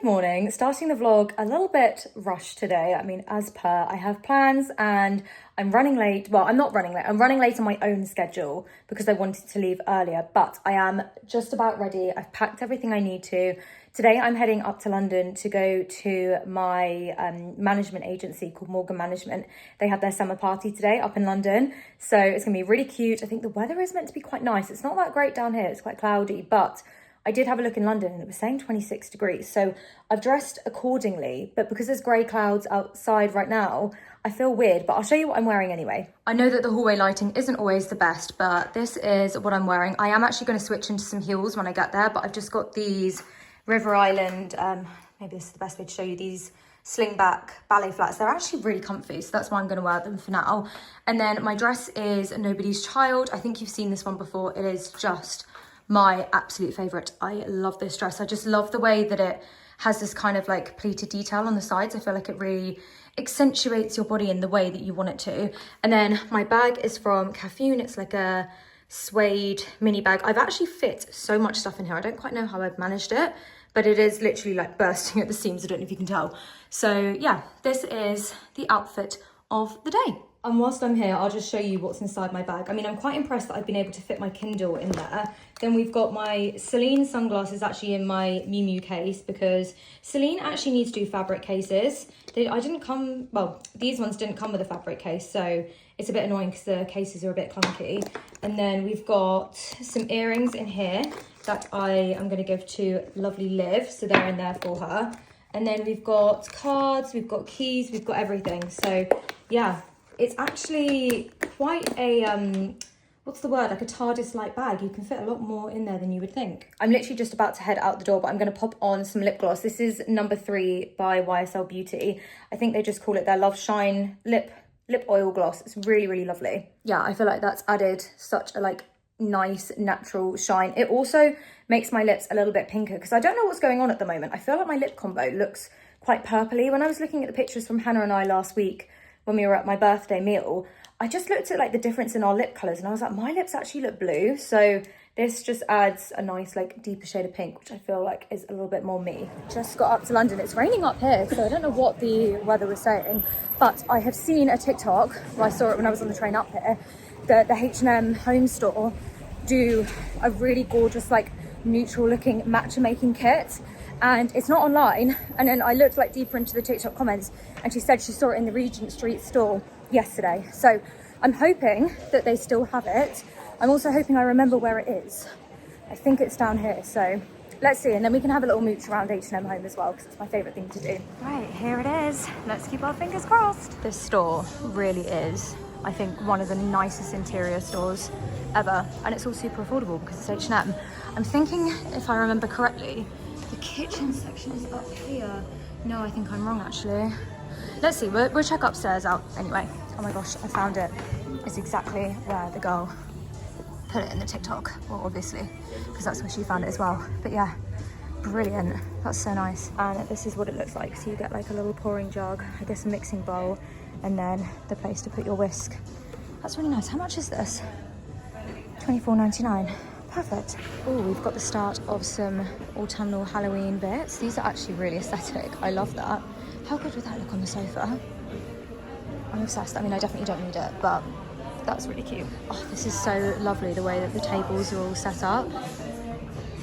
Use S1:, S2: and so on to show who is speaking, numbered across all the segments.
S1: morning. Starting the vlog a little bit rushed today. I mean, as per, I have plans and I'm running late. Well, I'm not running late. I'm running late on my own schedule because I wanted to leave earlier, but I am just about ready. I've packed everything I need to. Today, I'm heading up to London to go to my management agency called Morgan Management. They had their summer party today up in London. So it's gonna be really cute. I think the weather is meant to be quite nice. It's not that great down here. It's quite cloudy, but I did have a look in London and it was saying 26 degrees. So I've dressed accordingly, but because there's grey clouds outside right now, I feel weird, but I'll show you what I'm wearing anyway. I know that the hallway lighting isn't always the best, but this is what I'm wearing. I am actually going to switch into some heels when I get there, but I've just got these River Island, maybe this is the best way to show you, these slingback ballet flats. They're actually really comfy, so that's why I'm going to wear them for now. And then my dress is Nobody's Child. I think you've seen this one before. It is just my absolute favorite. I love this dress. I just love the way that it has this kind of like pleated detail on the sides. I feel like it really accentuates your body in the way that you want it to. And then my bag is from Cafune. It's like a suede mini bag. I've actually fit so much stuff in here. I don't quite know how I've managed it, but it is literally like bursting at the seams. I don't know if you can tell. So yeah, this is the outfit of the day. And whilst I'm here, I'll just show you what's inside my bag. I mean, I'm quite impressed that I've been able to fit my Kindle in there. Then we've got my Celine sunglasses actually in my Miu Miu case because Celine actually needs to do fabric cases. These ones didn't come with a fabric case, so it's a bit annoying because the cases are a bit clunky. And then we've got some earrings in here that I am going to give to lovely Liv, so they're in there for her. And then we've got cards, we've got keys, we've got everything. So yeah. It's actually quite a, what's the word, like a TARDIS-like bag. You can fit a lot more in there than you would think. I'm literally just about to head out the door, but I'm going to pop on some lip gloss. This is number 3 by YSL Beauty. I think they just call it their Love Shine lip oil gloss. It's really, really lovely. Yeah, I feel like that's added such a like nice natural shine. It also makes my lips a little bit pinker because I don't know what's going on at the moment. I feel like my lip combo looks quite purpley. When I was looking at the pictures from Hannah and I last week, when we were at my birthday meal, I just looked at like the difference in our lip colours and I was like, my lips actually look blue. So this just adds a nice like deeper shade of pink, which I feel like is a little bit more me. Just got up to London. It's raining up here, so I don't know what the weather was saying, but I have seen a TikTok, well, I saw it when I was on the train up here, that the H&M Home store do a really gorgeous like neutral looking matcha making kit. And it's not online. And then I looked like deeper into the TikTok comments and she said she saw it in the Regent Street store yesterday. So I'm hoping that they still have it. I'm also hoping I remember where it is. I think it's down here. So let's see. And then we can have a little mooch around H&M Home as well because it's my favorite thing to do. Right, here it is. Let's keep our fingers crossed. This store really is, I think, one of the nicest interior stores ever. And it's all super affordable because it's H&M. I'm thinking, if I remember correctly, the kitchen section is up here. No, I think I'm wrong actually. Let's see, we'll check upstairs out anyway. Oh my gosh, I found it. It's exactly where the girl put it in the TikTok. Well, obviously, because that's where she found it as well. But yeah, brilliant. That's so nice. And this is what it looks like. So you get like a little pouring jug, I guess a mixing bowl, and then the place to put your whisk. That's really nice. How much is this? £24.99. Perfect. Oh, we've got the start of some autumnal Halloween bits. These are actually really aesthetic. I love that. How good would that look on the sofa? I'm obsessed. I mean, I definitely don't need it, but that's really cute. Oh, this is so lovely, the way that the tables are all set up.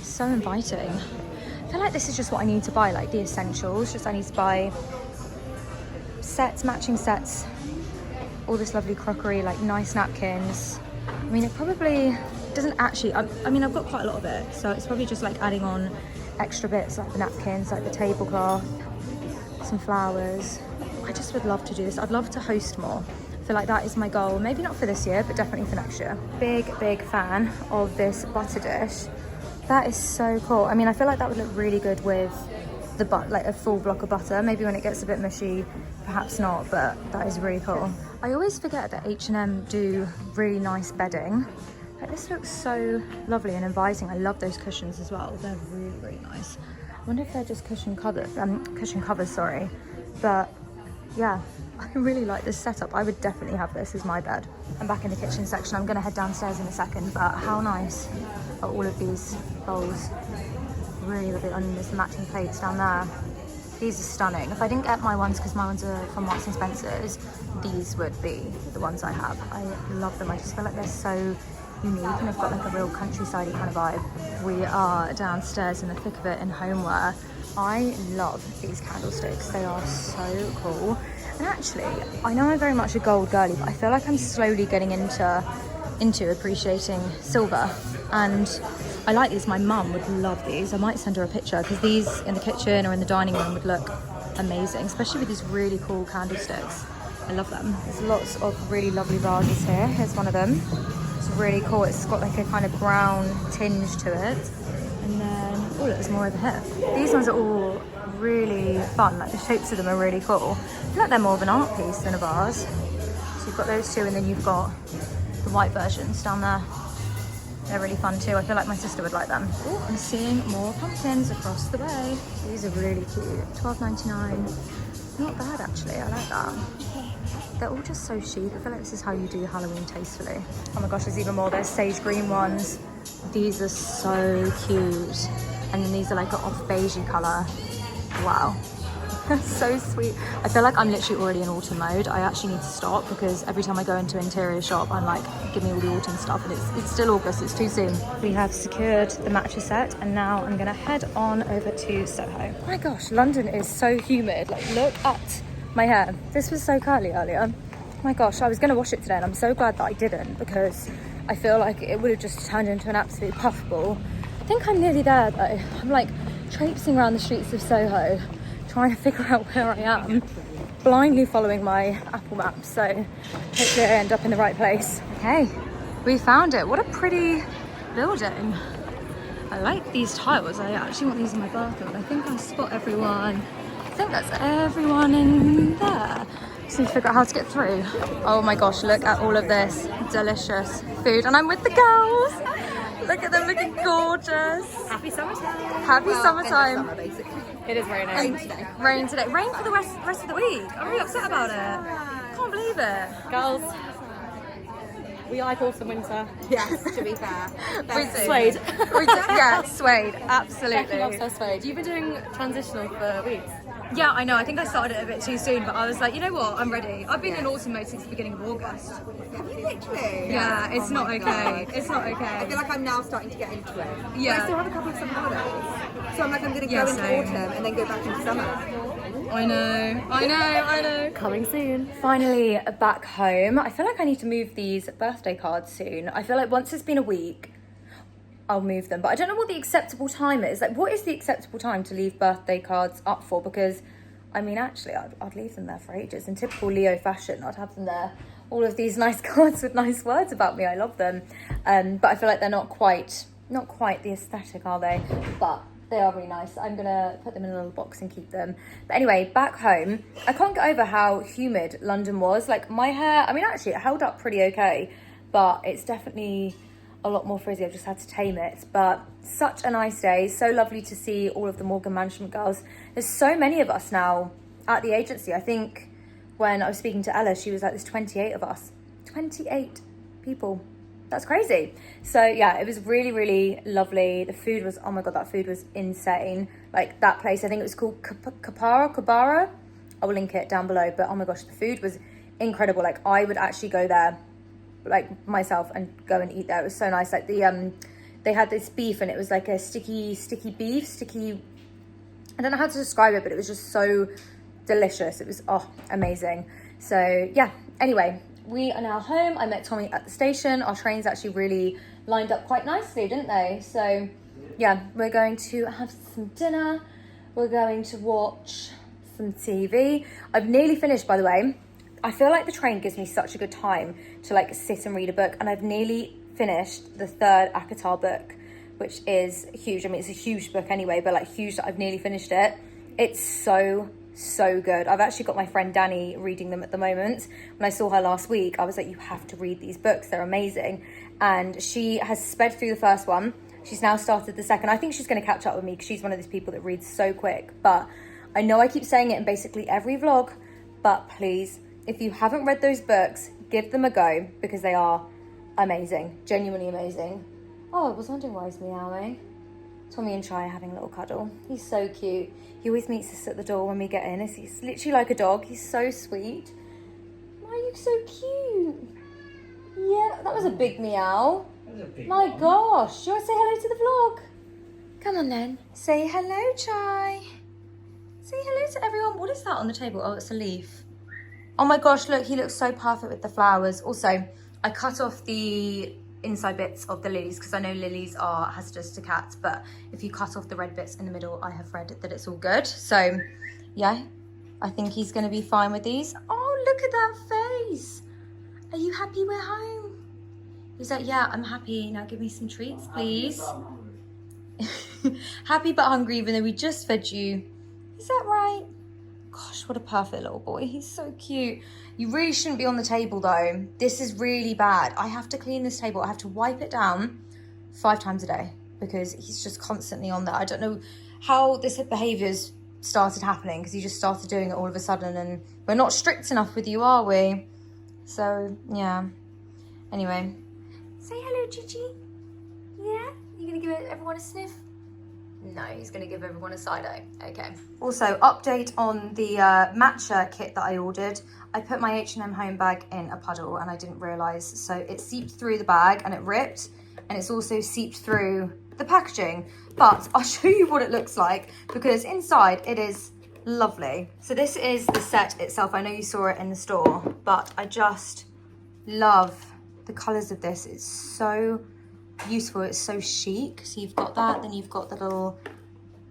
S1: So inviting. I feel like this is just what I need to buy, like the essentials. Just I need to buy sets, matching sets, all this lovely crockery, like nice napkins. I mean, it probably doesn't actually, I mean, I've got quite a lot of it, so it's probably just like adding on extra bits like the napkins, like the tablecloth, some flowers. I just would love to do this. I'd love to host more. I feel like that is my goal. Maybe not for this year, but definitely for next year. Big fan of this butter dish. That is so cool. I mean, I feel like that would look really good with the like a full block of butter. Maybe when it gets a bit mushy, perhaps not, but that is really cool. I always forget that H&M do really nice bedding. Like, this looks so lovely and inviting. I love those cushions as well. They're really, really nice. I wonder if they're just cushion covers, sorry. But yeah, I really like this setup. I would definitely have this as my bed. I'm back in the kitchen section. I'm gonna head downstairs in a second, but how nice are all of these bowls? Really lovely. And there's the matching plates down there. These are stunning. If I didn't get my ones, because my ones are from Marks and Spencer's, these would be the ones I have. I love them. I just feel like they're so unique and they've got like a real countryside kind of vibe. We are downstairs in the thick of it in homeware. I love these candlesticks. They are so cool. And actually, I know I'm very much a gold girly, but I feel like I'm slowly getting into appreciating silver. And I like these. My mum would love these. I might send her a picture because these in the kitchen or in the dining room would look amazing, especially with these really cool candlesticks. I love them. There's lots of really lovely vases here. Here's one of them. It's really cool. It's got like a kind of brown tinge to it. And then, oh look, there's more over here. These ones are all really fun. Like the shapes of them are really cool. I feel like they're more of an art piece than a vase. So you've got those two, and then you've got the white versions down there. They're really fun too. I feel like my sister would like them. Oh, I'm seeing more pumpkins across the way. These are really cute. $12.99. Not bad actually. I like that. They're all just so chic. I feel like this is how you do Halloween tastefully. Oh my gosh, there's even more. There's sage green ones. These are so cute. And then these are like an off beigey colour. Wow. So sweet. I feel like I'm literally already in autumn mode. I actually need to stop because every time I go into an interior shop, I'm like, give me all the autumn stuff, and it's still August, it's too soon. We have secured the mattress set, and now I'm gonna head on over to Soho. Oh my gosh, London is so humid. Like, look at my hair. This was so curly earlier. Oh my gosh, I was gonna wash it today, and I'm so glad that I didn't because I feel like it would have just turned into an absolute puffball. I think I'm nearly there though. I'm like traipsing around the streets of Soho, trying to figure out where I am, blindly following my Apple Maps, so hopefully I end up in the right place. Okay, we found it. What a pretty building. I like these tiles. I actually want these in my bathroom. I think I spot everyone. I think that's everyone in there. Just need to figure out how to get through. Oh my gosh, look at all of this delicious food, and I'm with the girls. Look at them looking gorgeous.
S2: Happy summertime.
S1: Happy summertime.
S2: Summer, basically. It is raining. Rain today.
S1: Rain today. Rain for the rest of the week. I'm really upset about it. Can't believe it.
S2: Girls, we like autumn winter.
S3: Yes, to be fair.
S2: Suede.
S1: Yeah, suede. Absolutely.
S2: Becky loves her suede. You've been doing transitional for weeks.
S1: Yeah, I know. I think I started it a bit too soon, but I was like, you know what? I'm ready. I've been in autumn mode since the beginning of August.
S3: Have you literally?
S1: Yeah, it's not okay.
S3: God.
S1: It's not okay.
S3: I feel like I'm now starting to get into it.
S1: Yeah.
S3: But I still have a couple of summer holidays. So I'm like, I'm going to
S1: Yeah,
S3: go into
S1: same.
S3: autumn and then go back into summer.
S1: I know.
S2: Coming soon.
S1: Finally back home. I feel like I need to move these birthday cards soon. I feel like once it's been a week, I'll move them. But I don't know what the acceptable time is. Like, what is the acceptable time to leave birthday cards up for? Because, I mean, actually, I'd leave them there for ages. In typical Leo fashion, I'd have them there. All of these nice cards with nice words about me. I love them. But I feel like they're not quite the aesthetic, are they? But they are really nice. I'm gonna put them in a little box and keep them. But anyway, back home, I can't get over how humid London was. Like, my hair, I mean, actually, it held up pretty okay, but it's definitely a lot more frizzy. I've just had to tame it. But such a nice day. So lovely to see all of the Morgan Management girls. There's so many of us now at the agency. I think when I was speaking to Ella, she was like, there's 28 of us. 28 people. That's crazy. So yeah, it was really, really lovely. The food was, oh my God, that food was insane. Like, that place, I think it was called Kabara. I will link it down below. But oh my gosh, the food was incredible. Like, I would actually go there, like, myself, and go and eat there. It was so nice. Like, they had this beef, and it was like a sticky beef, I don't know how to describe it, but it was just so delicious. It was, oh, amazing. So yeah, anyway, we are now home. I met Tommy at the station. Our trains actually really lined up quite nicely, didn't they? So yeah, we're going to have some dinner. We're going to watch some TV. I've nearly finished, by the way. I feel like the train gives me such a good time to like sit and read a book, and I've nearly finished the third Akatar book, which is huge. I mean, it's a huge book anyway, but like huge that I've nearly finished it. It's so good. I've actually got my friend Danny reading them at the moment. When I saw her last week, I was like, you have to read these books. They're amazing. And she has sped through the first one. She's now started the second. I think she's going to catch up with me because she's one of those people that reads so quick. But I know I keep saying it in basically every vlog, but please, if you haven't read those books, give them a go because they are amazing. Genuinely amazing. Oh, I was wondering why he's meowing. Tommy and Chai are having a little cuddle. He's so cute. He always meets us at the door when we get in. He's literally like a dog. He's so sweet. Why are you so cute? Yeah, that was a big meow. My gosh, you want to say hello to the vlog? Come on then. Say hello, Chai. Say hello to everyone. What is that on the table? Oh, it's a leaf. Oh my gosh, look, he looks so perfect with the flowers. Also, I cut off the inside bits of the lilies because I know lilies are hazardous to cats, but if you cut off the red bits in the middle, I have read that it's all good. So yeah, I think he's gonna be fine with these. Oh, look at that face. Are you happy we're home? He's like, yeah, I'm happy. Now give me some treats, please. Happy but hungry, even though we just fed you. Is that right? Gosh, what a perfect little boy. He's so cute. You really shouldn't be on the table though. This is really bad. I have to clean this table. I have to wipe it down 5 times a day because he's just constantly on there. I don't know how this behaviour's started happening because he just started doing it all of a sudden, and we're not strict enough with you, are we? So, yeah. Anyway. Say hello, Gigi. Yeah? You gonna give everyone a sniff? No, he's going to give everyone a side eye. Okay. Also, update on the matcha kit that I ordered. I put my H&M Home bag in a puddle and I didn't realise. So it seeped through the bag and it ripped. And it's also seeped through the packaging. But I'll show you what it looks like because inside it is lovely. So this is the set itself. I know you saw it in the store, but I just love the colours of this. It's so useful. It's so chic. So you've got that, then you've got the little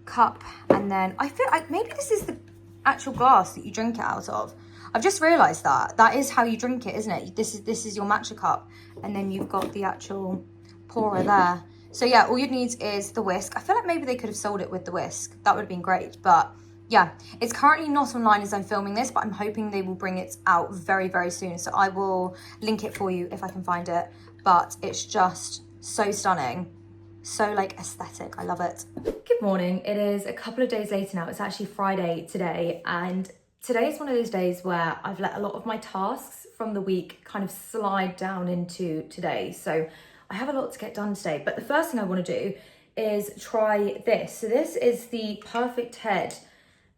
S1: cup, and then I feel like maybe this is the actual glass that you drink it out of. I've just realized that is how you drink it, isn't it? This is your matcha cup, and then you've got the actual pourer there. So yeah, all you need is the whisk. I feel like maybe they could have sold it with the whisk. That would have been great. But yeah, it's currently not online as I'm filming this, but I'm hoping they will bring it out very, very soon. So I will link it for you if I can find it. But it's just so stunning, so like aesthetic. I love it. Good morning. It is a couple of days later now. It's actually Friday today, and today is one of those days where I've let a lot of my tasks from the week kind of slide down into today. So I have a lot to get done today, but the first thing I want to do is try this. So this is the Perfect Head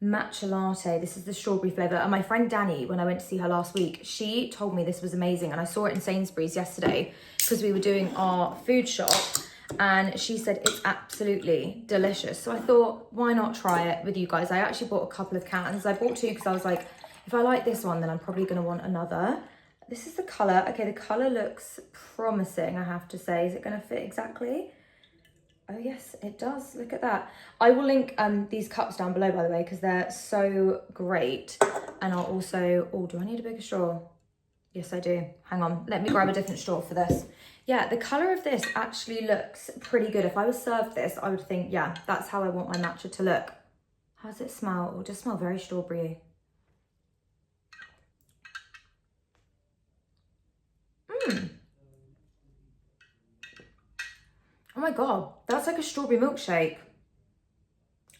S1: matcha latte. This is the strawberry flavour, and my friend Danny, when I went to see her last week, she told me this was amazing, and I saw it in Sainsbury's yesterday because we were doing our food shop, and she said it's absolutely delicious. So I thought, why not try it with you guys? I actually bought a couple of cans. I bought 2 because I was like, if I like this one, then I'm probably going to want another. This is the colour. Okay, the colour looks promising, I have to say. Is it going to fit exactly? Oh yes, it does. Look at that. I will link these cups down below, by the way, because they're so great. And I'll also, oh, do I need a bigger straw? Yes, I do. Hang on, let me grab a different straw for this. Yeah, the colour of this actually looks pretty good. If I was served this, I would think, yeah, that's how I want my matcha to look. How does it smell? It will just smell very strawberry. Oh my God, that's like a strawberry milkshake.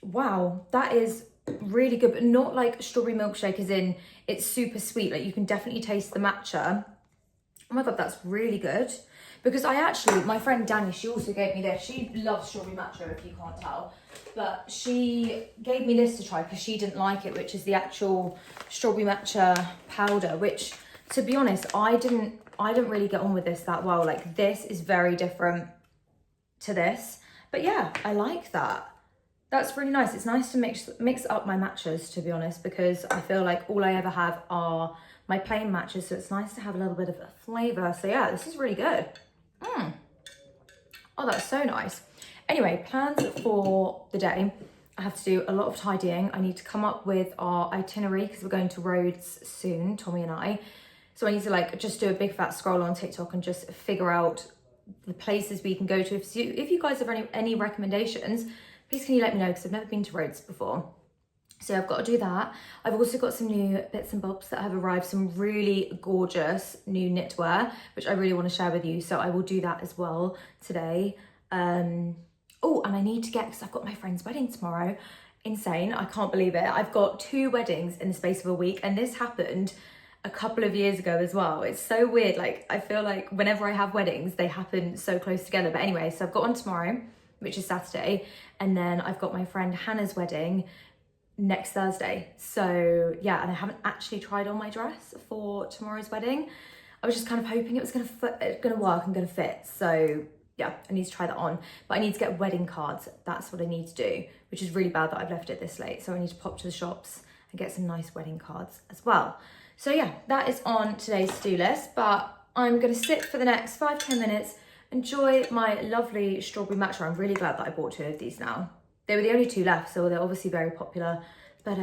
S1: Wow, that is really good, but not like strawberry milkshake as in it's super sweet. Like you can definitely taste the matcha. Oh my God, that's really good. Because I actually, my friend Danny, she also gave me this. She loves strawberry matcha, if you can't tell. But she gave me this to try because she didn't like it, which is the actual strawberry matcha powder, which, to be honest, I didn't really get on with this that well. Like this is very different to this, but yeah, I like that. That's really nice. It's nice to mix up my matchas, to be honest, because I feel like all I ever have are my plain matchas, so it's nice to have a little bit of a flavor. So yeah, this is really good. Oh, that's so nice. Anyway, plans for the day. I have to do a lot of tidying. I need to come up with our itinerary because we're going to Rhodes soon, Tommy and I. So I need to like just do a big fat scroll on TikTok and just figure out the places we can go to. If you guys have any recommendations, please can you let me know, because I've never been to Rhodes before. So I've got to do that. I've also got some new bits and bobs that have arrived, some really gorgeous new knitwear, which I really want to share with you. So I will do that as well today. Oh, and I need to get, because I've got my friend's wedding tomorrow. Insane, I can't believe it. I've got 2 weddings in the space of a week, and this happened a couple of years ago as well. It's so weird. Like I feel like whenever I have weddings, they happen so close together. But anyway, so I've got one tomorrow, which is Saturday, and then I've got my friend Hannah's wedding next Thursday. So yeah, and I haven't actually tried on my dress for tomorrow's wedding. I was just kind of hoping it was gonna work and gonna fit. So yeah, I need to try that on. But I need to get wedding cards. That's what I need to do, which is really bad that I've left it this late. So I need to pop to the shops and get some nice wedding cards as well. So yeah, that is on today's to-do list. But I'm gonna sit for the next 5-10 minutes, enjoy my lovely strawberry matcha. I'm really glad that I bought 2 of these now. They were the only 2 left, so they're obviously very popular. But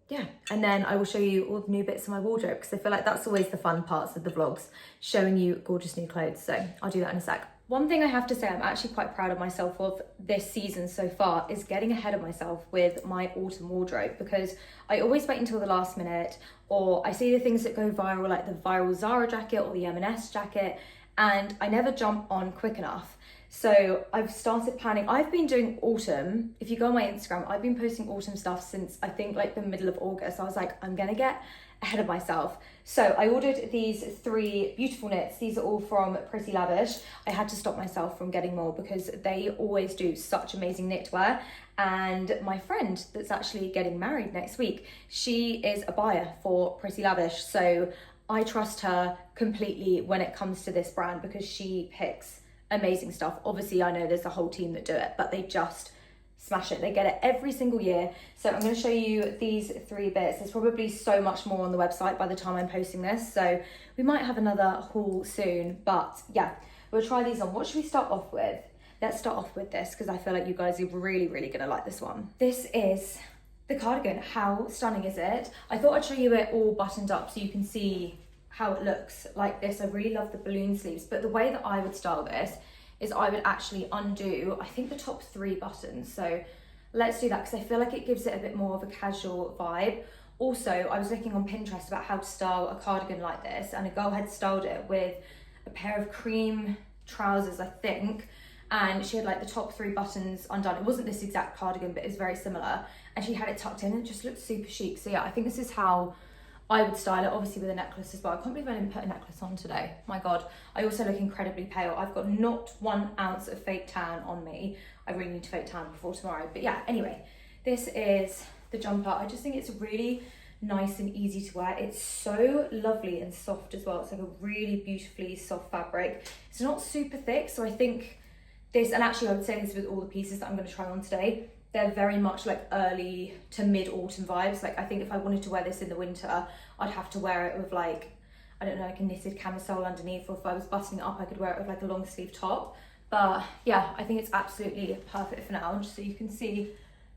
S1: yeah, and then I will show you all the new bits of my wardrobe, because I feel like that's always the fun parts of the vlogs, showing you gorgeous new clothes. So I'll do that in a sec. One thing I have to say I'm actually quite proud of myself of this season so far is getting ahead of myself with my autumn wardrobe, because I always wait until the last minute, or I see the things that go viral, like the viral Zara jacket or the M&S jacket, and I never jump on quick enough. So I've started planning. I've been doing autumn. If you go on my Instagram, I've been posting autumn stuff since I think like the middle of August. I was like, I'm gonna get ahead of myself. So I ordered these 3 beautiful knits. These are all from Pretty Lavish. I had to stop myself from getting more because they always do such amazing knitwear. And my friend that's actually getting married next week, she is a buyer for Pretty Lavish. So I trust her completely when it comes to this brand, because she picks amazing stuff. Obviously I know there's a whole team that do it, but they just smash it. They get it every single year. So I'm going to show you these 3 bits. There's probably so much more on the website by the time I'm posting this, so we might have another haul soon. But yeah, we'll try these on. What should we start off with? Let's start off with this, because I feel like you guys are really going to like this one. This is the cardigan. How stunning is it? I thought I'd show you it all buttoned up so you can see how it looks like this. I really love the balloon sleeves, but the way that I would style this is I would actually undo, I think, the top 3 buttons. So let's do that, because I feel like it gives it a bit more of a casual vibe. Also, I was looking on Pinterest about how to style a cardigan like this, and a girl had styled it with a pair of cream trousers, I think, and she had like the top 3 buttons undone. It wasn't this exact cardigan, but it's very similar, and she had it tucked in and it just looked super chic. So yeah, I think this is how I would style it, obviously with a necklace as well. I can't believe I didn't put a necklace on today. My God. I also look incredibly pale. I've got not 1 ounce of fake tan on me. I really need to fake tan before tomorrow. But yeah, anyway, this is the jumper. I just think it's really nice and easy to wear. It's so lovely and soft as well. It's like a really beautifully soft fabric. It's not super thick, so I think this, and actually I would say this with all the pieces that I'm going to try on today, they're very much like early to mid-autumn vibes. Like I think if I wanted to wear this in the winter, I'd have to wear it with like, I don't know, like a knitted camisole underneath, or if I was buttoning it up, I could wear it with like a long sleeve top. But yeah, I think it's absolutely perfect for now. Just so you can see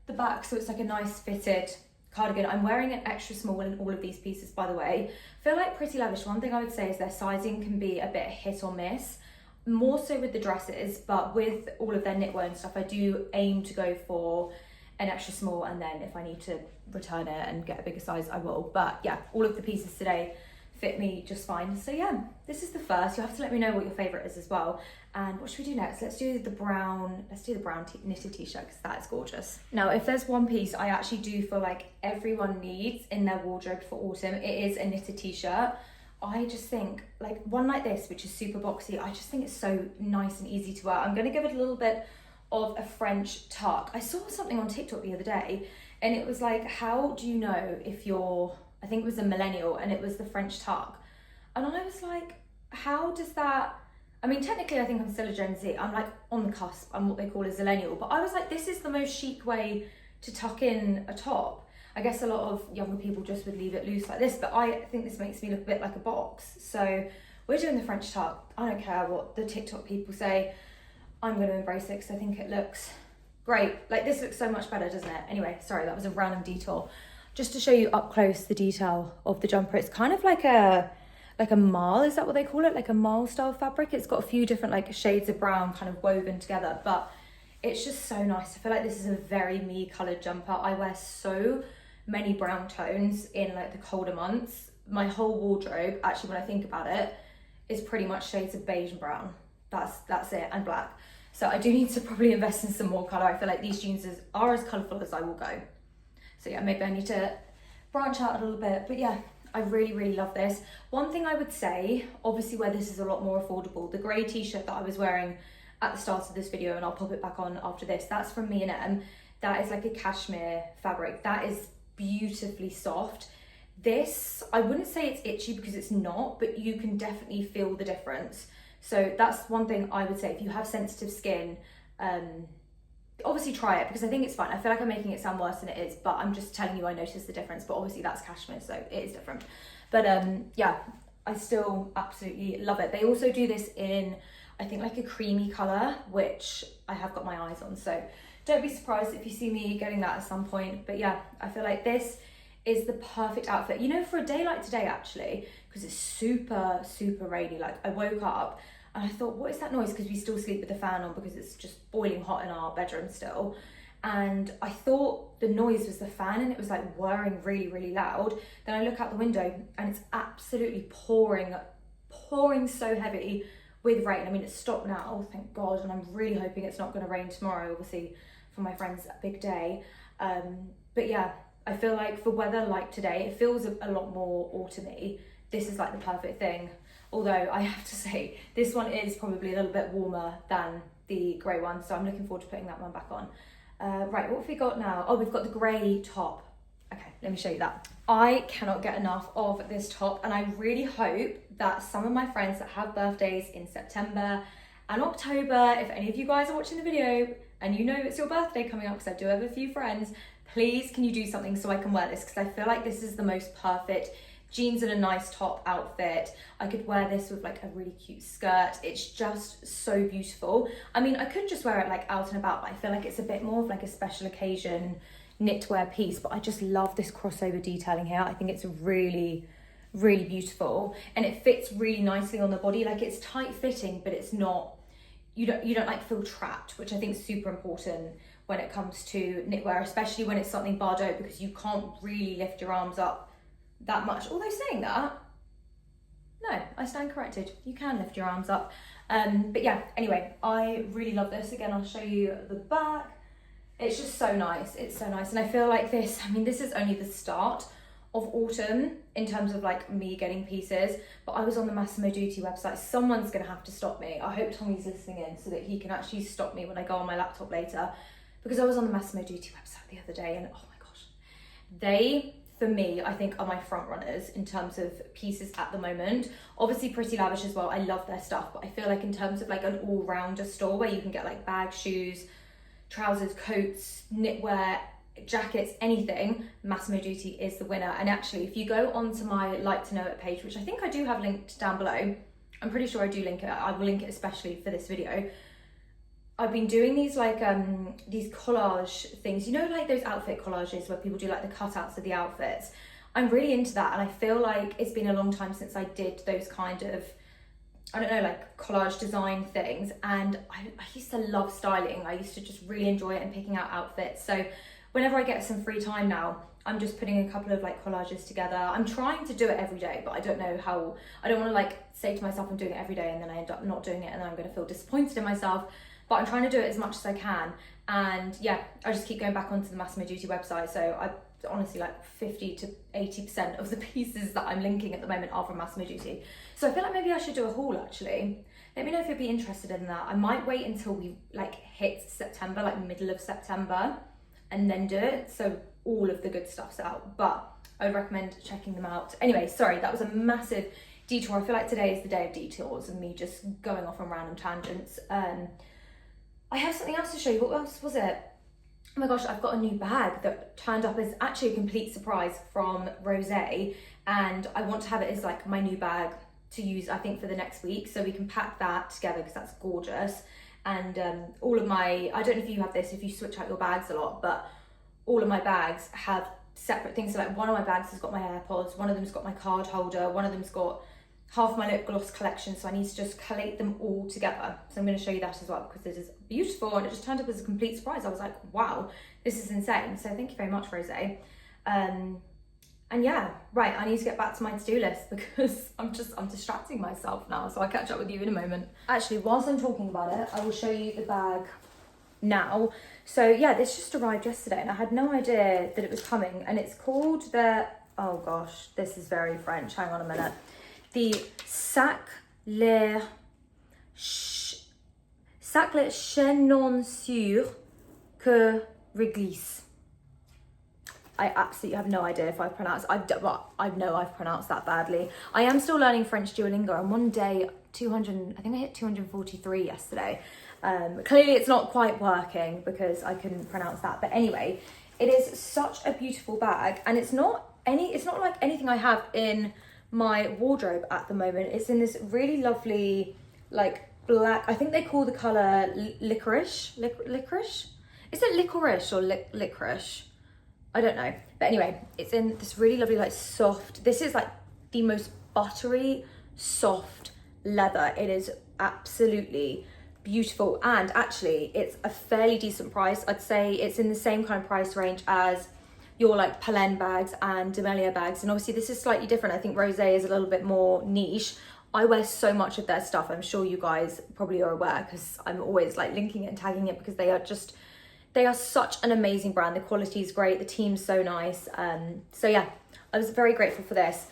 S1: the back, so it's like a nice fitted cardigan. I'm wearing an extra small in all of these pieces, by the way. I feel like Pretty Lavish, one thing I would say is their sizing can be a bit hit or miss. More so with the dresses, but with all of their knitwear and stuff, I do aim to go for an extra small, and then if I need to return it and get a bigger size, I will. But yeah, all of the pieces today fit me just fine. So yeah, this is the first. You'll have to let me know what your favorite is as well. And what should we do next? Let's do the brown knitted t-shirt, because that is gorgeous. Now, if there's one piece I actually do feel like everyone needs in their wardrobe for autumn, it is a knitted t-shirt. I just think like one like this, which is super boxy, I just think it's so nice and easy to wear. I'm going to give it a little bit of a French tuck. I saw something on TikTok the other day, and it was like, how do you know if you're, I think it was a millennial, and it was the French tuck. And I was like, how does that, I mean, technically I think I'm still a Gen Z. I'm like on the cusp. I'm what they call a zillennial. But I was like, this is the most chic way to tuck in a top. I guess a lot of younger people just would leave it loose like this, but I think this makes me look a bit like a box. So we're doing the French tuck. I don't care what the TikTok people say. I'm going to embrace it because I think it looks great. Like this looks so much better, doesn't it? Anyway, sorry, that was a random detour. Just to show you up close the detail of the jumper. It's kind of like a marl, is that what they call it? Like a marl style fabric. It's got a few different like shades of brown kind of woven together, but it's just so nice. I feel like this is a very me coloured jumper. I wear so many brown tones in like the colder months. My whole wardrobe, actually when I think about it, is pretty much shades of beige and brown. That's it, and black. So I do need to probably invest in some more colour. I feel like these jeans are as colourful as I will go. So yeah, maybe I need to branch out a little bit. But yeah, I really love this. One thing I would say, obviously where this is a lot more affordable, the grey t-shirt that I was wearing at the start of this video, and I'll pop it back on after this, that's from H&M. That is like a cashmere fabric. That is beautifully soft. This, I wouldn't say it's itchy because it's not, but you can definitely feel the difference. So that's one thing I would say. If you have sensitive skin, obviously try it, because I think it's fine. I feel like I'm making it sound worse than it is, but I'm just telling you I noticed the difference. But obviously that's cashmere, so it is different. But yeah, I still absolutely love it. They also do this in, I think, like a creamy colour, which I have got my eyes on. So don't be surprised if you see me getting that at some point. But yeah, I feel like this is the perfect outfit, you know, for a day like today, actually, because it's super, super rainy. Like, I woke up and I thought, what is that noise? Because we still sleep with the fan on because it's just boiling hot in our bedroom still. And I thought the noise was the fan, and it was like whirring really, really loud. Then I look out the window and it's absolutely pouring so heavy with rain. I mean, it's stopped now, thank God, and I'm really hoping it's not going to rain tomorrow, obviously, for my friends, a big day. But yeah, I feel like for weather like today, it feels a lot more autumny. This is like the perfect thing. Although I have to say, this one is probably a little bit warmer than the grey one, so I'm looking forward to putting that one back on. Right, what have we got now? Oh, we've got the grey top. Okay, let me show you that. I cannot get enough of this top, and I really hope that some of my friends that have birthdays in September and October, if any of you guys are watching the video and you know it's your birthday coming up, because I do have a few friends, please can you do something so I can wear this, because I feel like this is the most perfect jeans and a nice top outfit. I could wear this with like a really cute skirt. It's just so beautiful. I mean, I could just wear it like out and about, but I feel like it's a bit more of like a special occasion knitwear piece. But I just love this crossover detailing here. I think it's really, really beautiful, and it fits really nicely on the body. Like, it's tight fitting, but it's not, you don't like feel trapped, which I think is super important when it comes to knitwear, especially when it's something Bardot, because you can't really lift your arms up that much. Although saying that, no, I stand corrected, you can lift your arms up. But yeah, anyway, I really love this. Again, I'll show you the back. It's just so nice. It's so nice. And I feel like this, I mean, this is only the start of autumn in terms of like me getting pieces, but I was on the Massimo Dutti website. Someone's gonna have to stop me. I hope Tommy's listening in so that he can actually stop me when I go on my laptop later, because I was on the Massimo Dutti website the other day, and oh my gosh, they, for me, I think are my front runners in terms of pieces at the moment. Obviously Pretty Lavish as well, I love their stuff, but I feel like in terms of like an all-rounder store where you can get like bags, shoes, trousers, coats, knitwear, jackets, anything, Massimo Dutti is the winner. And actually, if you go onto my Like to Know It page, which I think I do have linked down below, I'm pretty sure I do link it, I will link it especially for this video. I've been doing these like these collage things, you know, like those outfit collages where people do like the cutouts of the outfits. I'm really into that, and I feel like it's been a long time since I did those kind of, I don't know, like collage design things. And I used to love styling. I used to just really enjoy it and picking out outfits. So whenever I get some free time now, I'm just putting a couple of like collages together. I'm trying to do it every day, but I don't know how. I don't want to like say to myself I'm doing it every day and then I end up not doing it, and then I'm going to feel disappointed in myself. But I'm trying to do it as much as I can. And yeah, I just keep going back onto the Massimo Dutti website. So I honestly, like 50 to 80% of the pieces that I'm linking at the moment are from Massimo Dutti. So I feel like maybe I should do a haul actually. Let me know if you'd be interested in that. I might wait until we like hit September, like middle of September, and then do it, so all of the good stuff's out. But I would recommend checking them out. Anyway, sorry, that was a massive detour. I feel like today is the day of detours and me just going off on random tangents. I have something else to show you. What else was it? Oh my gosh, I've got a new bag that turned up as actually a complete surprise from Rosé, and I want to have it as like my new bag to use, I think, for the next week, so we can pack that together because that's gorgeous. And all of my, I don't know if you have this, if you switch out your bags a lot, but all of my bags have separate things. So like one of my bags has got my AirPods, one of them's got my card holder, one of them's got half my lip gloss collection, so I need to just collate them all together. So I'm going to show you that as well, because it is beautiful and it just turned up as a complete surprise. I was like, wow, this is insane. So thank you very much, Rosé. And yeah, right, I need to get back to my to-do list because I'm distracting myself now, so I'll catch up with you in a moment. Actually, whilst I'm talking about it, I will show you the bag now. So yeah, this just arrived yesterday and I had no idea that it was coming, and it's called the, oh gosh, this is very French, hang on a minute. The sac les chaînons sûrs que Réglisse. I absolutely have no idea if I've pronounced, I know I've pronounced that badly. I am still learning French Duolingo. I'm on day 200, I think I hit 243 yesterday. Clearly it's not quite working because I couldn't pronounce that. But anyway, it is such a beautiful bag, and it's not like anything I have in my wardrobe at the moment. It's in this really lovely, like black, I think they call the color licorice. Is it licorice or licorice? I don't know, but anyway, it's in this really lovely, like soft, this is like the most buttery, soft leather. It is absolutely beautiful, and actually it's a fairly decent price. I'd say it's in the same kind of price range as your like Palen bags and Damier bags, and obviously this is slightly different. I think Rosé is a little bit more niche. I wear so much of their stuff, I'm sure you guys probably are aware, because I'm always like linking it and tagging it, because they are such an amazing brand. The quality is great, the team's so nice. So yeah, I was very grateful for this.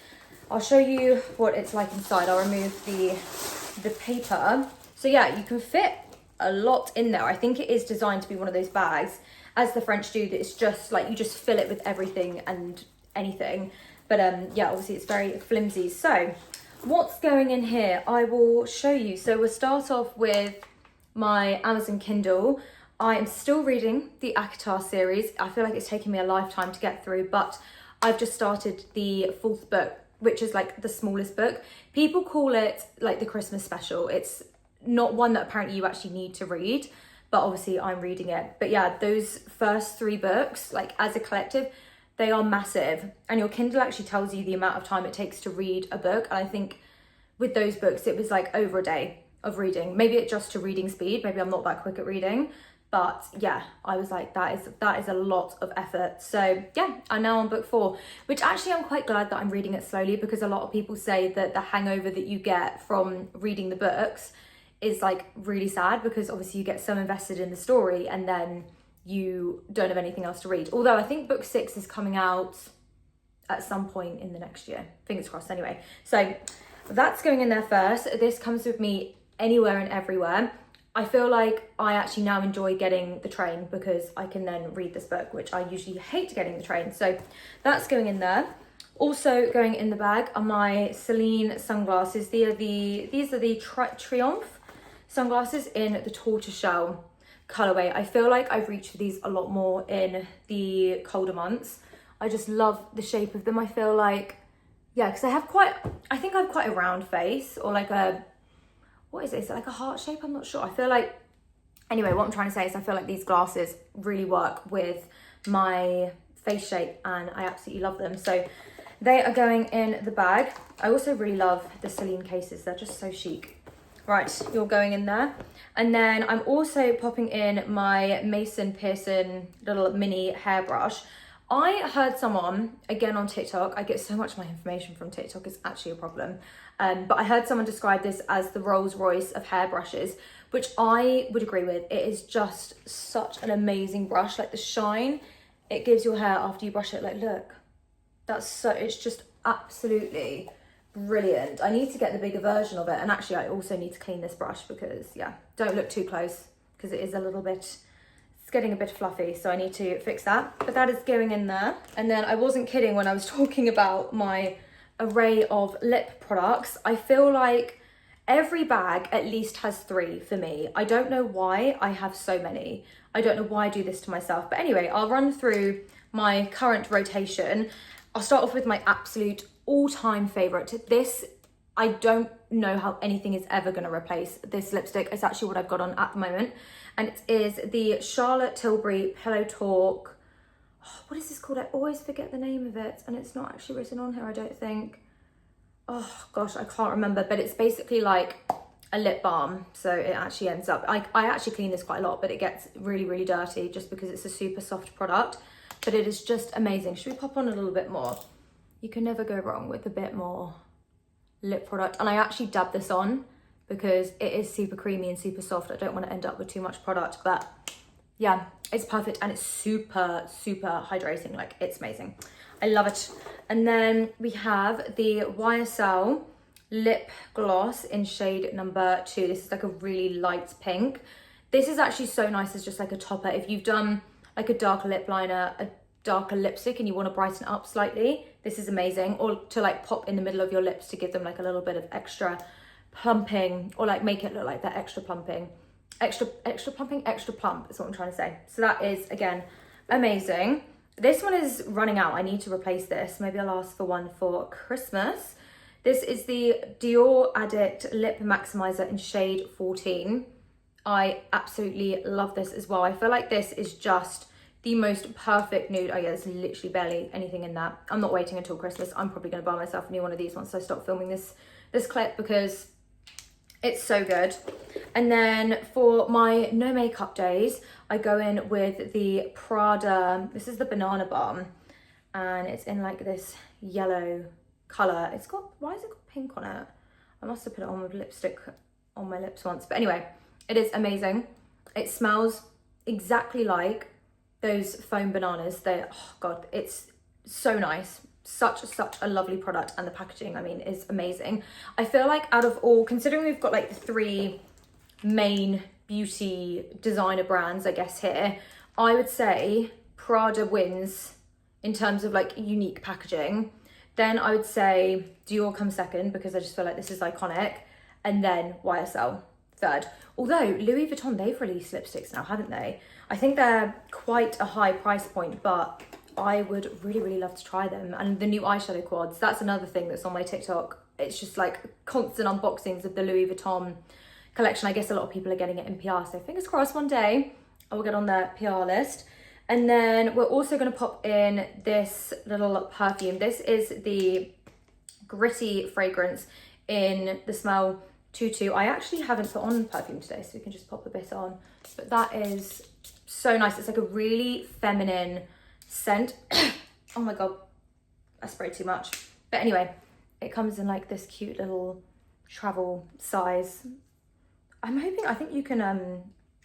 S1: I'll show you what it's like inside. I'll remove the paper. So yeah, you can fit a lot in there. I think it is designed to be one of those bags, as the French do, that it's just like, you just fill it with everything and anything. But yeah, obviously it's very flimsy. So what's going in here, I will show you. So we'll start off with my Amazon Kindle. I am still reading the Akatar series. I feel like it's taken me a lifetime to get through, but I've just started the 4th book, which is like the smallest book. People call it like the Christmas special. It's not one that apparently you actually need to read, but obviously I'm reading it. But yeah, those first 3 books, like as a collective, they are massive. And your Kindle actually tells you the amount of time it takes to read a book. And I think with those books, it was like over a day of reading. Maybe it's just to reading speed. Maybe I'm not that quick at reading. But yeah, I was like, that is a lot of effort. So yeah, I'm now on book 4, which actually I'm quite glad that I'm reading it slowly, because a lot of people say that the hangover that you get from reading the books is like really sad, because obviously you get so invested in the story and then you don't have anything else to read. Although I think book 6 is coming out at some point in the next year. Fingers crossed anyway. So that's going in there first. This comes with me anywhere and everywhere. I feel like I actually now enjoy getting the train, because I can then read this book, which I usually hate getting the train. So that's going in there. Also going in the bag are my Celine sunglasses. These are the Triomphe sunglasses in the tortoiseshell colorway. I feel like I've reached for these a lot more in the colder months. I just love the shape of them. I feel like, yeah, because I think I have quite a round face, or like a, what is it? Is it like a heart shape? I'm not sure. I feel like, anyway, what I'm trying to say is I feel like these glasses really work with my face shape, and I absolutely love them. So they are going in the bag. I also really love the Celine cases. They're just so chic. Right, you're going in there. And then I'm also popping in my Mason Pearson little mini hairbrush. I heard someone, again on TikTok, I get so much of my information from TikTok, it's actually a problem. But I heard someone describe this as the Rolls Royce of hairbrushes, which I would agree with. It is just such an amazing brush. Like the shine it gives your hair after you brush it, like look, it's just absolutely brilliant. I need to get the bigger version of it. And actually I also need to clean this brush, because yeah, don't look too close, because it is a little bit, it's getting a bit fluffy, so I need to fix that. But that is going in there. And then I wasn't kidding when I was talking about my array of lip products. I feel like every bag at least has 3 for me. I don't know why I have so many. I don't know why I do this to myself. But anyway, I'll run through my current rotation. I'll start off with my absolute all-time favorite. This, I don't know how anything is ever going to replace this lipstick. It's actually what I've got on at the moment. And it is the Charlotte Tilbury Pillow Talk. Oh, what is this called? I always forget the name of it, and it's not actually written on here, I don't think. Oh gosh, I can't remember, but it's basically like a lip balm. So it actually ends up, I actually clean this quite a lot, but it gets really, really dirty just because it's a super soft product, but it is just amazing. Should we pop on a little bit more? You can never go wrong with a bit more lip product. And I actually dab this on because it is super creamy and super soft. I don't want to end up with too much product, but yeah, it's perfect, and it's super, super hydrating. Like, it's amazing. I love it. And then we have the YSL lip gloss in shade number 2. This is like a really light pink. This is actually so nice as just like a topper. If you've done like a darker lip liner, a darker lipstick, and you want to brighten it up slightly, this is amazing. Or to like pop in the middle of your lips to give them like a little bit of extra plumping, or like make it look like that extra plumping. Extra plump is what I'm trying to say. So that is, again, amazing. This one is running out. I need to replace this. Maybe I'll ask for one for Christmas. This is the Dior Addict Lip Maximizer in shade 14. I absolutely love this as well. I feel like this is just the most perfect nude. Oh yeah, there's literally barely anything in that. I'm not waiting until Christmas. I'm probably going to buy myself a new one of these once I stop filming this clip, because it's so good. And then for my no makeup days, I go in with the Prada, this is the Banana Balm, and it's in like this yellow colour. It's got, why has it got pink on it? I must have put it on with lipstick on my lips once. But anyway, it is amazing. It smells exactly like those foam bananas. Oh God, it's so nice. Such a lovely product, and the packaging, I mean, is amazing. I feel like out of all, considering we've got like the 3 main beauty designer brands, I guess, here, I would say Prada wins in terms of like unique packaging. Then I would say Dior comes second, because I just feel like this is iconic, and then YSL third. Although Louis Vuitton, they've released lipsticks now, haven't they? I think they're quite a high price point, but I would really love to try them. And the new eyeshadow quads, that's another thing that's on my TikTok. It's just like constant unboxings of the Louis Vuitton collection. I guess a lot of people are getting it in PR, so fingers crossed one day I will get on the PR list. And then we're also going to pop in this little perfume. This is the Gritty fragrance in the smell Tutu. I actually haven't put on perfume today, so we can just pop a bit on. But that is so nice. It's like a really feminine scent. Oh my God, I sprayed too much. But anyway, it comes in like this cute little travel size. I think you can,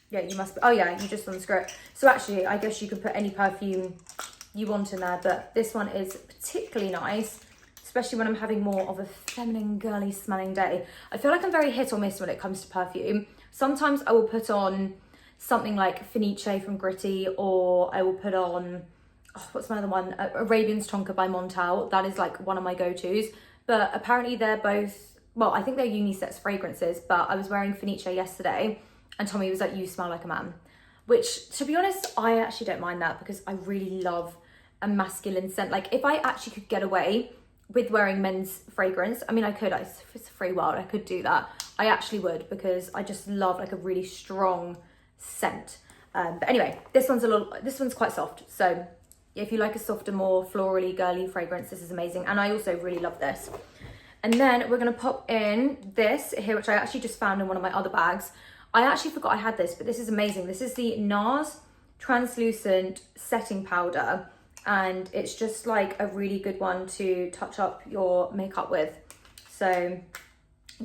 S1: yeah, you must, oh yeah, you just unscrew it. So actually, I guess you can put any perfume you want in there, but this one is particularly nice, especially when I'm having more of a feminine, girly smelling day. I feel like I'm very hit or miss when it comes to perfume. Sometimes I will put on something like Fenice from Gritty, or I will put on, oh, what's my other one? Arabian's Tonka by Montal. That is like one of my go-tos. But apparently they're both, well, I think they're unisex fragrances, but I was wearing Fenice yesterday and Tommy was like, you smell like a man. Which, to be honest, I actually don't mind that, because I really love a masculine scent. Like, if I actually could get away with wearing men's fragrance, I mean, I could, if it's a free world, I could do that. I actually would, because I just love like a really strong scent. But anyway, this one's quite soft. So if you like a softer, more florally, girly fragrance, this is amazing. And I also really love this. And then we're gonna pop in this here, which I actually just found in one of my other bags. I actually forgot I had this, but this is amazing. This is the NARS Translucent Setting Powder. And it's just like a really good one to touch up your makeup with. So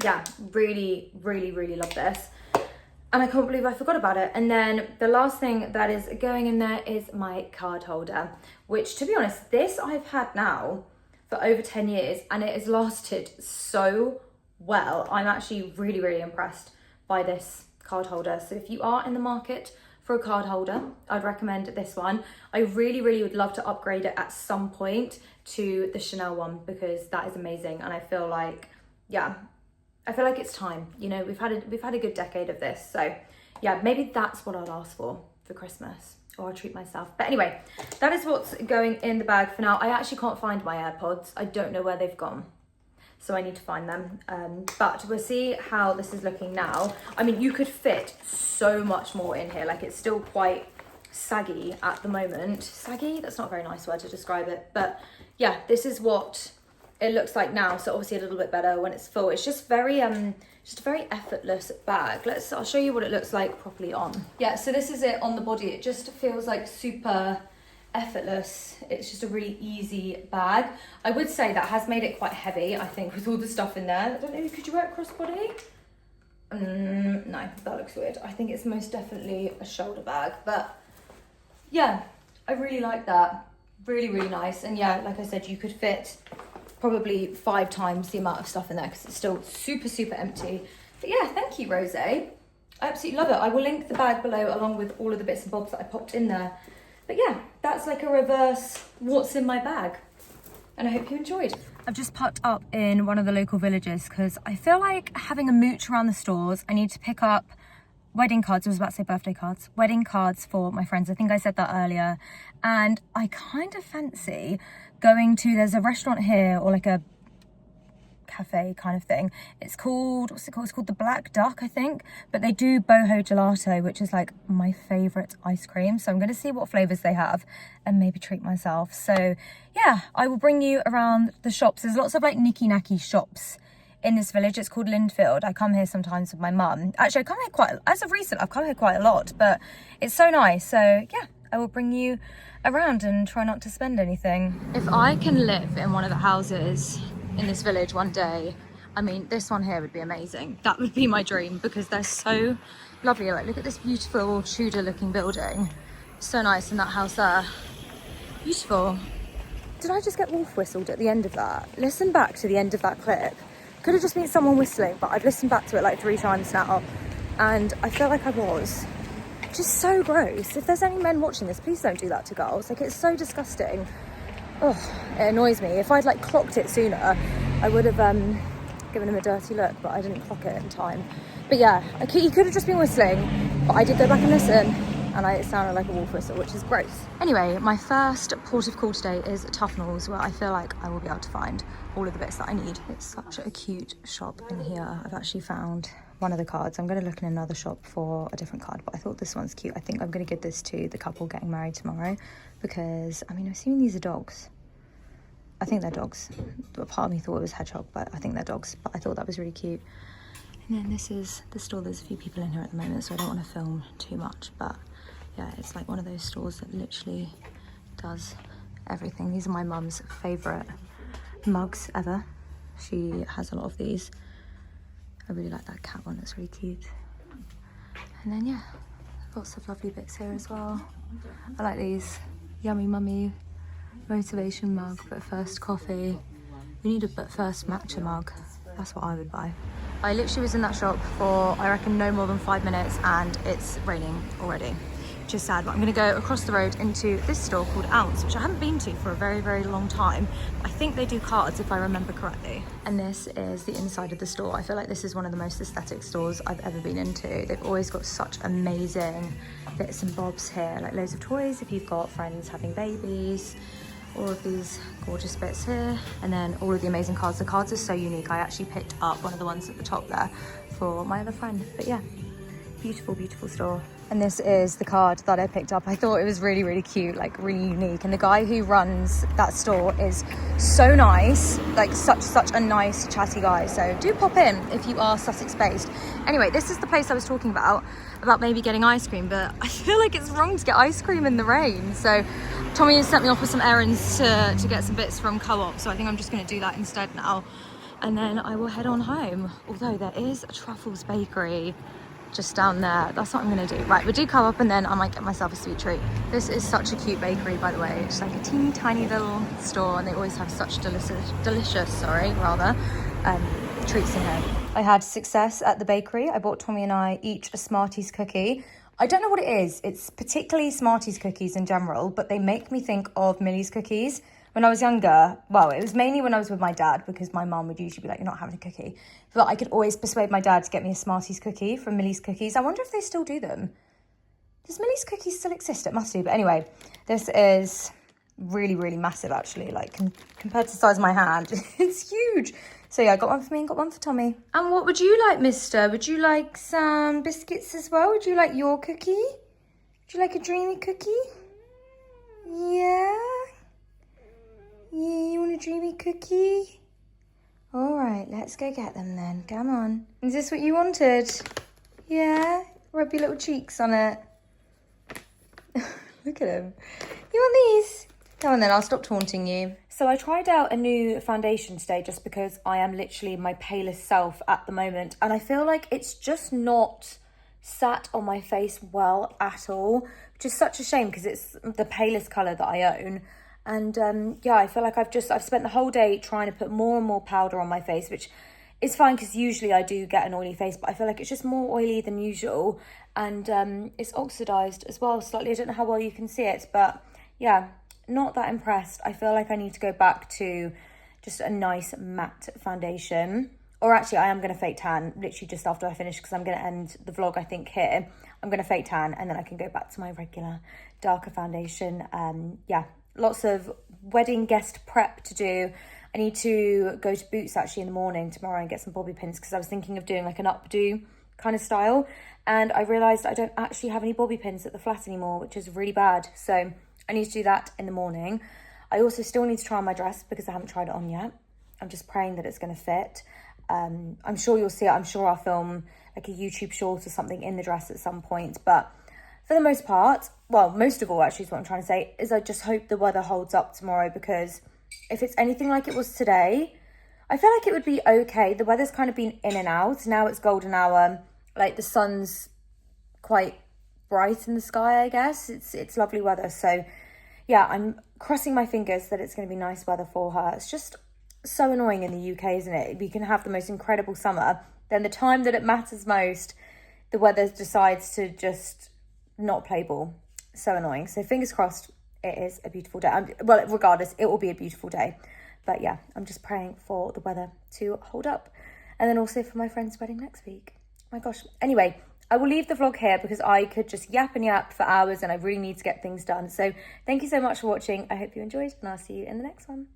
S1: yeah, really love this. And I can't believe I forgot about it. And then the last thing that is going in there is my card holder, which, to be honest, this I've had now for over 10 years and it has lasted so well. I'm actually really impressed by this card holder. So if you are in the market for a card holder, I'd recommend this one. I really would love to upgrade it at some point to the Chanel one, because that is amazing. And I feel like, yeah, I feel like it's time. You know, we've had a good decade of this. So yeah, maybe that's what I'll ask for Christmas, or I'll treat myself. But anyway, that is what's going in the bag for now. I actually can't find my AirPods. I don't know where they've gone, so I need to find them. But we'll see how this is looking now. I mean, you could fit so much more in here. Like, it's still quite saggy at the moment. Saggy? That's not a very nice word to describe it. But yeah, this is what it looks like now. So obviously a little bit better when it's full. It's just very just a very effortless bag. I'll show you what it looks like properly on. Yeah, so this is it on the body. It just feels like super effortless. It's just a really easy bag. I would say that has made it quite heavy, I think, with all the stuff in there. I don't know, could you wear it crossbody? No, that looks weird. I think it's most definitely a shoulder bag. But yeah, I really like that. Really nice. And yeah, like I said, you could fit probably 5 times the amount of stuff in there, because it's still super empty. But yeah, thank you, Rose. I absolutely love it. I will link the bag below along with all of the bits and bobs that I popped in there But yeah, that's like a reverse what's in my bag. And I hope you enjoyed. I've just popped up in one of the local villages because I feel like having a mooch around the stores. I need to pick up wedding cards. I was about to say birthday cards. Wedding cards for my friends. I think I said that earlier. And I kind of fancy going to, there's a restaurant here, or like a cafe kind of thing. It's called, what's it called? It's called the Black Duck, I think. But they do boho gelato, which is like my favourite ice cream. So I'm going to see what flavours they have and maybe treat myself. So yeah, I will bring you around the shops. There's lots of like nicky-nacky shops in this village. It's called Lindfield. I come here sometimes with my mum. Actually, I come here quite, as of recent, I've come here quite a lot, but it's so nice. So yeah, I will bring you around and try not to spend anything. If I can live in one of the houses in this village one day, I mean, this one here would be amazing. That would be my dream because they're so lovely. Like, look at this beautiful Tudor looking building. So nice. In that house there. Beautiful. Did I just get wolf whistled at the end of that? Listen back to the end of that clip. Could have just been someone whistling, but I've listened back to it like 3 times now and I feel like I was. Just so gross. If there's any men watching this, please don't do that to girls. Like, it's so disgusting. Oh, it annoys me. If I'd like clocked it sooner, I would have given him a dirty look, but I didn't clock it in time. But yeah, he could have just been whistling, but I did go back and listen, and it sounded like a wolf whistle, which is gross. Anyway, my first port of call today is Tuffnells, where I feel like I will be able to find all of the bits that I need. It's such a cute shop in here. I've actually found one of the cards. I'm going to look in another shop for a different card, but I thought this one's cute. I think I'm going to give this to the couple getting married tomorrow because, I mean, I'm assuming these are dogs. I think they're dogs. But part of me thought it was hedgehog, but I think they're dogs. But I thought that was really cute. And then this is the store. There's a few people in here at the moment, so I don't want to film too much. But yeah, it's like one of those stores that literally does everything. These are my mum's favourite mugs ever. She has a lot of these. I really like that cat one, it's really cute. And then yeah, lots of lovely bits here as well. I like these yummy mummy motivation mug, but first coffee. We need a but first matcha mug. That's what I would buy. I literally was in that shop for, I reckon, no more than 5 minutes and it's raining already. Which is sad, but I'm gonna go across the road into this store called Ounce, which I haven't been to for a very, very long time. I think they do cards if I remember correctly. And this is the inside of the store. I feel like this is one of the most aesthetic stores I've ever been into. They've always got such amazing bits and bobs here, like loads of toys if you've got friends having babies. All of these gorgeous bits here, and then all of the amazing cards. The cards are so unique. I actually picked up one of the ones at the top there for my other friend. But yeah, beautiful, beautiful store. And this is the card that I picked up. I thought it was really, really cute, like really unique. And the guy who runs that store is so nice, like such a nice chatty guy. So do pop in if you are Sussex based. Anyway, this is the place I was talking about maybe getting ice cream, but I feel like it's wrong to get ice cream in the rain. So Tommy has sent me off with some errands to get some bits from Co-op. So I think I'm just gonna do that instead now. And then I will head on home. Although there is a Truffles bakery just down there. That's what I'm gonna do. Right, we'll do Co-op and then I might get myself a sweet treat. This is such a cute bakery, by the way. It's like a teeny tiny little store and they always have such delicious treats in here. I had success at the bakery. I bought Tommy and I each a Smarties cookie. I don't know what it is. It's particularly Smarties cookies in general, but they make me think of Millie's cookies. When I was younger, well, it was mainly when I was with my dad because my mum would usually be like, you're not having a cookie. But I could always persuade my dad to get me a Smarties cookie from Millie's Cookies. I wonder if they still do them. Does Millie's Cookies still exist? It must do. But anyway, this is really, really massive actually. Like compared to the size of my hand, it's huge. So yeah, I got one for me and got one for Tommy. And what would you like, mister? Would you like some biscuits as well? Would you like your cookie? Would you like a dreamy cookie? Yeah? Yeah, you want a dreamy cookie? All right, let's go get them then. Come on. Is this what you wanted? Yeah? Rub your little cheeks on it. Look at him. You want these? Come on then, I'll stop taunting you. So I tried out a new foundation today just because I am literally my palest self at the moment. And I feel like it's just not sat on my face well at all, which is such a shame because it's the palest colour that I own. And yeah, I feel like I've spent the whole day trying to put more and more powder on my face, which it's fine because usually I do get an oily face, but I feel like it's just more oily than usual. And it's oxidized as well slightly. I don't know how well you can see it, but yeah, not that impressed. I feel like I need to go back to just a nice matte foundation. Or actually, I am going to fake tan literally just after I finish, because I'm going to end the vlog, I think, here. I'm going to fake tan and then I can go back to my regular darker foundation. Yeah, lots of wedding guest prep to do. I need to go to Boots actually in the morning tomorrow and get some bobby pins, because I was thinking of doing like an updo kind of style. And I realised I don't actually have any bobby pins at the flat anymore, which is really bad. So I need to do that in the morning. I also still need to try on my dress because I haven't tried it on yet. I'm just praying that it's going to fit. I'm sure you'll see it. I'm sure I'll film like a YouTube short or something in the dress at some point. But for the most part, well, most of all, actually, is what I'm trying to say, is I just hope the weather holds up tomorrow, because if it's anything like it was today, I feel like it would be okay. The weather's kind of been in and out. Now it's golden hour. Like the sun's quite bright in the sky, I guess. It's lovely weather. So yeah, I'm crossing my fingers that it's going to be nice weather for her. It's just so annoying in the UK, isn't it? We can have the most incredible summer, then the time that it matters most, the weather decides to just not play ball. So annoying. So fingers crossed it is a beautiful day. Well, regardless, it will be a beautiful day. But yeah, I'm just praying for the weather to hold up. And then also for my friend's wedding next week. My gosh. Anyway, I will leave the vlog here because I could just yap and yap for hours and I really need to get things done. So thank you so much for watching. I hope you enjoyed and I'll see you in the next one.